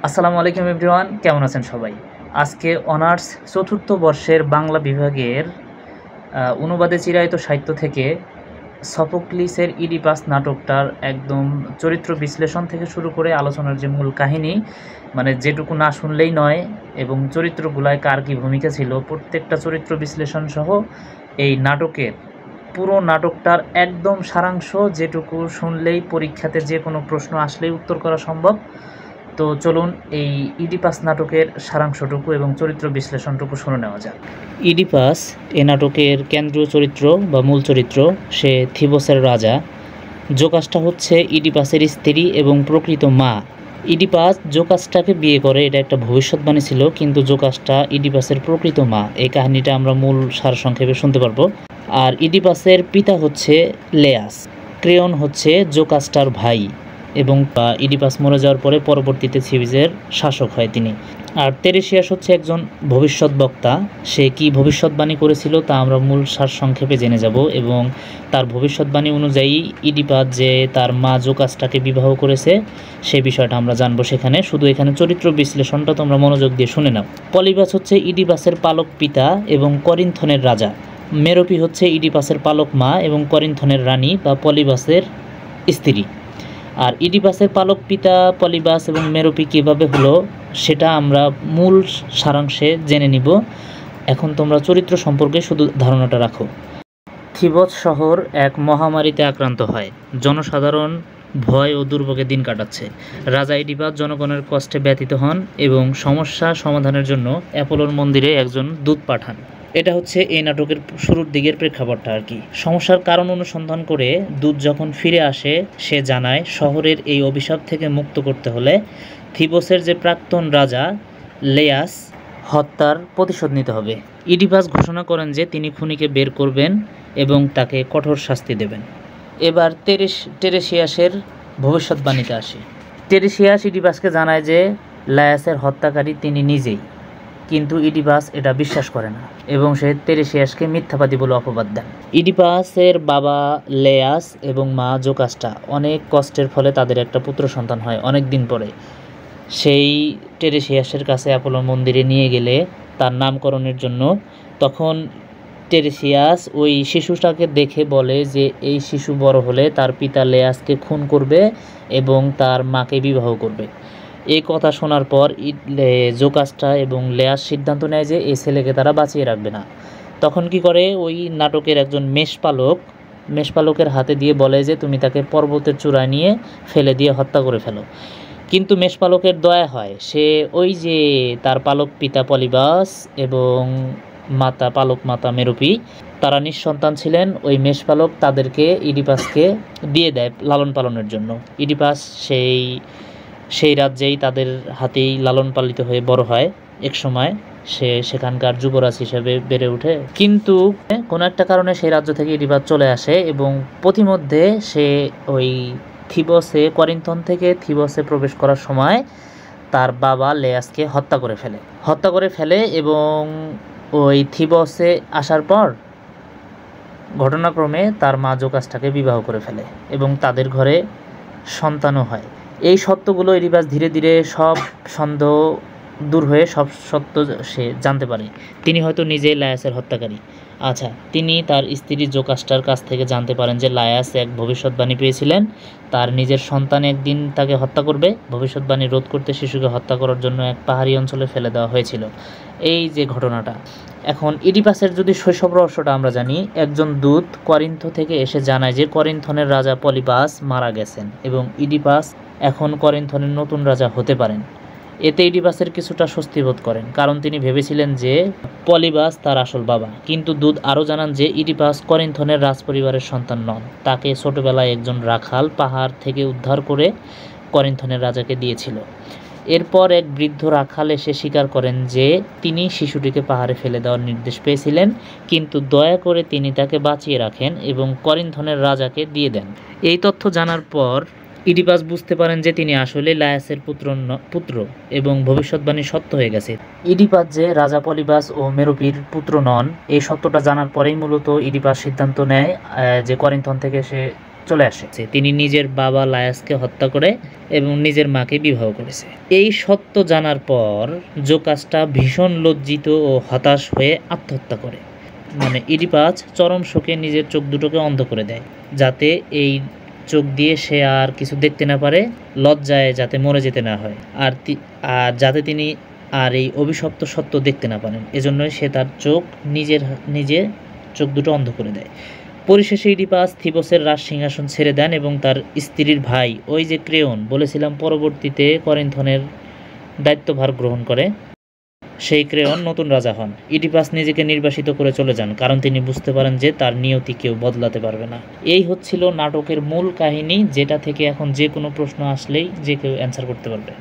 আসসালামু আলাইকুম এভরিওয়ান, কেমন আছেন সবাই? আজকে অনার্স চতুর্থ বর্ষের বাংলা বিভাগের অনুবাদে চিরায়ত সাহিত্য থেকে সফোক্লিসের ইডিপাস নাটকটার একদম চরিত্র বিশ্লেষণ থেকে শুরু করে আলোচনার যে মূল কাহিনী, মানে যেটুকু না শুনলেই নয়, এবং চরিত্রগুলায় কার কী ভূমিকা ছিল প্রত্যেকটা চরিত্র বিশ্লেষণ সহ এই নাটকের পুরো নাটকটার একদম সারাংশ, যেটুকু শুনলেই পরীক্ষাতে যে কোনো প্রশ্ন আসলেই উত্তর করা সম্ভব। তো চলুন এই ইডিপাস নাটকের সারাংশটুকু এবং চরিত্র বিশ্লেষণটুকু শুনে নেওয়া যাক। ইডিপাস এ নাটকের কেন্দ্রীয় চরিত্র বা মূল চরিত্র, সে থিবসের রাজা। জোকাসটা হচ্ছে ইডিপাসের স্ত্রী এবং প্রকৃত মা। ইডিপাস জোকাসটাকে বিয়ে করে, এটা একটা ভবিষ্যৎবাণী ছিল, কিন্তু জোকাসটা ইডিপাসের প্রকৃত মা। এই কাহিনীটা আমরা মূল সারসংক্ষেপে শুনতে পারবো। আর ইডিপাসের পিতা হচ্ছে লেয়াস। ক্রেয়ন হচ্ছে জোকাসটার ভাই এবং ইডিপাস মরে যাওয়ার পরে পরবর্তীতে থিবসের শাসক হয় তিনি। আর তেরেসিয়াস হচ্ছে একজন ভবিষ্যৎ বক্তা। সে কি ভবিষ্যৎবাণী করেছিল তা আমরা মূল সারসংক্ষেপে জেনে যাব, এবং তার ভবিষ্যৎবাণী অনুযায়ী ইডিপাস যে তার মা জোকাসটাকে বিবাহ করেছে সেই বিষয়টা আমরা জানবো সেখানে। শুধু এখানে চরিত্র বিশ্লেষণটা তোমরা মনোযোগ দিয়ে শুনে নাও। পলিবাস হচ্ছে ইডিপাসের পালক পিতা এবং করিন্থনের রাজা। মেরোপি হচ্ছে ইডিপাসের পালক মা এবং করিন্থনের রানী বা পলিবাসের স্ত্রী। আর ইডিপাসের পালক পিতা পলিবাস এবং মেরোপি কীভাবে হলো সেটা আমরা মূল সারাংশে জেনে নিব। এখন তোমরা চরিত্র সম্পর্কে শুধু ধারণাটা রাখো। থিবস শহর এক মহামারীতে আক্রান্ত হয়। জনসাধারণ ভয় ও দুর্ভোগে দিন কাটাচ্ছে। রাজা ইডিপাস জনগণের কষ্টে ব্যথিত হন এবং সমস্যা সমাধানের জন্য অ্যাপোলোর মন্দিরে একজন দূত পাঠান। এটা হচ্ছে এই নাটকের শুরুর দিকের প্রেক্ষাপটটা আর কি। সমস্যার কারণ অনুসন্ধান করে দূত যখন ফিরে আসে, সে জানায় শহরের এই অভিশাপ থেকে মুক্ত করতে হলে থিবসের যে প্রাক্তন রাজা লেয়াস হত্যার প্রতিশোধ নিতে হবে। ইডিপাস ঘোষণা করেন যে তিনি খুনিকে বের করবেন এবং তাকে কঠোর শাস্তি দেবেন। এবার টেরেসিয়াসের ভবিষ্যৎবাণীতে আসে। টেরেসিয়াস ইডিপাসকে জানায় যে লায়াসের হত্যাকারী তিনি নিজেই, কিন্তু ইডিপাস এটা বিশ্বাস করে না এবং সে টেরেসিয়াসকে মিথ্যাবাদী বলে অপবাদ দেন। ইডিপাসের বাবা লেয়াস এবং মা জোকাসটা অনেক কষ্টের ফলে তাদের একটা পুত্র সন্তান হয় অনেক দিন পরে। সেই টেরেসিয়াসের কাছে অ্যাপোলো মন্দিরে নিয়ে গেলে তার নামকরণের জন্য, তখন টেরেসিয়াস ওই শিশুটাকে দেখে বলে যে এই শিশু বড় হলে তার পিতা লেয়াসকে খুন করবে এবং তার মাকে বিবাহ করবে। এই কথা শোনার পর জোকাসটা এবং লেয়াস সিদ্ধান্ত নেয় যে এই ছেলেকে তারা বাঁচিয়ে রাখবে না। তখন কি করে, ওই নাটকের একজন মেষপালকের হাতে দিয়ে বলে যে তুমি তাকে পর্বতের চূড়ায় নিয়ে ফেলে দিয়ে হত্যা করে ফেলো। কিন্তু মেষপালকের দয়া হয়, সে ওই যে তার পালক পিতা পলিবাস এবং পালক মাতা মেরোপি, তারা নিঃসন্তান ছিলেন। ওই মেষপালক তাদেরকে ইডিপাসকে দিয়ে দেয় লালন পালনের জন্য। ইডিপাস সেই রাজ্যেই তাদের হাতেই লালন পালিত হয়ে বড় হয়। এক সময় সে সেখানকার যুবরাজ হিসেবে বেড়ে ওঠে, কিন্তু কোনো একটা কারণে সেই রাজ্য থেকে ইডিপাস চলে আসে এবং পথিমধ্যে সে ওই করিন্থন থেকে থিবসে প্রবেশ করার সময় তার বাবা লেয়াসকে হত্যা করে ফেলে এবং ওই থিবসে আসার পর ঘটনাক্রমে তার মা জোকাসটাকে বিবাহ করে ফেলে এবং তাদের ঘরে সন্তানও হয়। এই সত্যগুলো ইডিপাস ধীরে ধীরে সব সন্দেহ দূর হয়ে সব সত্য সে জানতে পারে। তিনি হয়তো নিজেই লায়াসের হত্যাকারী। আচ্ছা, তিনি তার স্ত্রী জোকাসটার কাছ থেকে জানতে পারেন যে লায়াস এক ভবিষ্যৎবাণী পেয়েছিলেন, তার নিজের সন্তান একদিন তাকে হত্যা করবে। ভবিষ্যৎবাণী রোধ করতে শিশুকে হত্যা করার জন্য এক পাহাড়ি অঞ্চলে ফেলে দেওয়া হয়েছিল। এই যে ঘটনাটা। এখন ইডিপাসের যদি শৈশব রহস্যটা আমরা জানি, একজন দূত করিন্থ থেকে এসে জানায় যে করিন্থনের রাজা পলিবাস মারা গেছেন এবং ইডিপাস এখন করিন্থনের নতুন রাজা হতে পারেন। এতে ইডিপাসের কিছুটা স্বস্তি বোধ করেন, কারণ তিনি ভেবেছিলেন যে পলিবাস তার আসল বাবা। কিন্তু দূত আরও জানান যে ইডিপাস করিন্থনের রাজপরিবারের সন্তান নন, তাকে ছোটবেলায় একজন রাখাল পাহাড় থেকে উদ্ধার করে করিন্থনের রাজাকে দিয়েছিল। এরপর এক বৃদ্ধ রাখাল এসে স্বীকার করেন যে তিনি শিশুটিকে পাহাড়ে ফেলে দেওয়ার নির্দেশ পেয়েছিলেন, কিন্তু দয়া করে তিনি তাকে বাঁচিয়ে রাখেন এবং করিন্থনের রাজাকে দিয়ে দেন। এই তথ্য জানার পর ইডিপাস বুঝতে পারেন যে তিনি আসলে লায়াসের পুত্র এবং ভবিষ্যৎবাণী সত্য হয়ে গেছে। ইডিপাস যে রাজা পলিবাস ও মেরোপির পুত্র নন, এই সত্যটা জানার পরেই মূলত ইডিপাস সিদ্ধান্ত নেয় যে করিন্থন থেকে সে চলে আসে যে তিনি নিজের বাবা লায়াসকে হত্যা করে এবং নিজের মাকে বিবাহ করেছে। এই সত্য জানার পর জোকাসটা ভীষণ লজ্জিত ও হতাশ হয়ে আত্মহত্যা করে। মানে ইডিপাস চরম শোকে নিজের চোখ দুটোকে অন্ধ করে দেয়, যাতে এই চোখ দিয়ে সে আর কিছু দেখতে না পারে, লজ্জায় যাতে মরে যেতে না হয়, আর যাতে তিনি আর এই অভিশপ্ত সত্য দেখতে না পারেন। এজন্যই সে তার চোখ নিজে চোখ দুটো অন্ধ করে দেয়। পরিশেষে ইডিপাস থিবসের রাজ সিংহাসন ছেড়ে দেন এবং তার স্ত্রীর ভাই, ওই যে ক্রেওন বলেছিলাম পরবর্তীতে করিন্থনের দায়িত্বভার গ্রহণ করে, সেই ক্রেওন নতুন রাজা হন। ইডিপাস নিজেকে নির্বাসিত করে চলে যান, কারণ তিনি বুঝতে পারেন যে তার নিয়তি কেউ বদলাতে পারবে না। এই হচ্ছিল নাটকের মূল কাহিনী, যেটা থেকে এখন যে কোনো প্রশ্ন আসলেই যে কেউ অ্যান্সার করতে পারবে।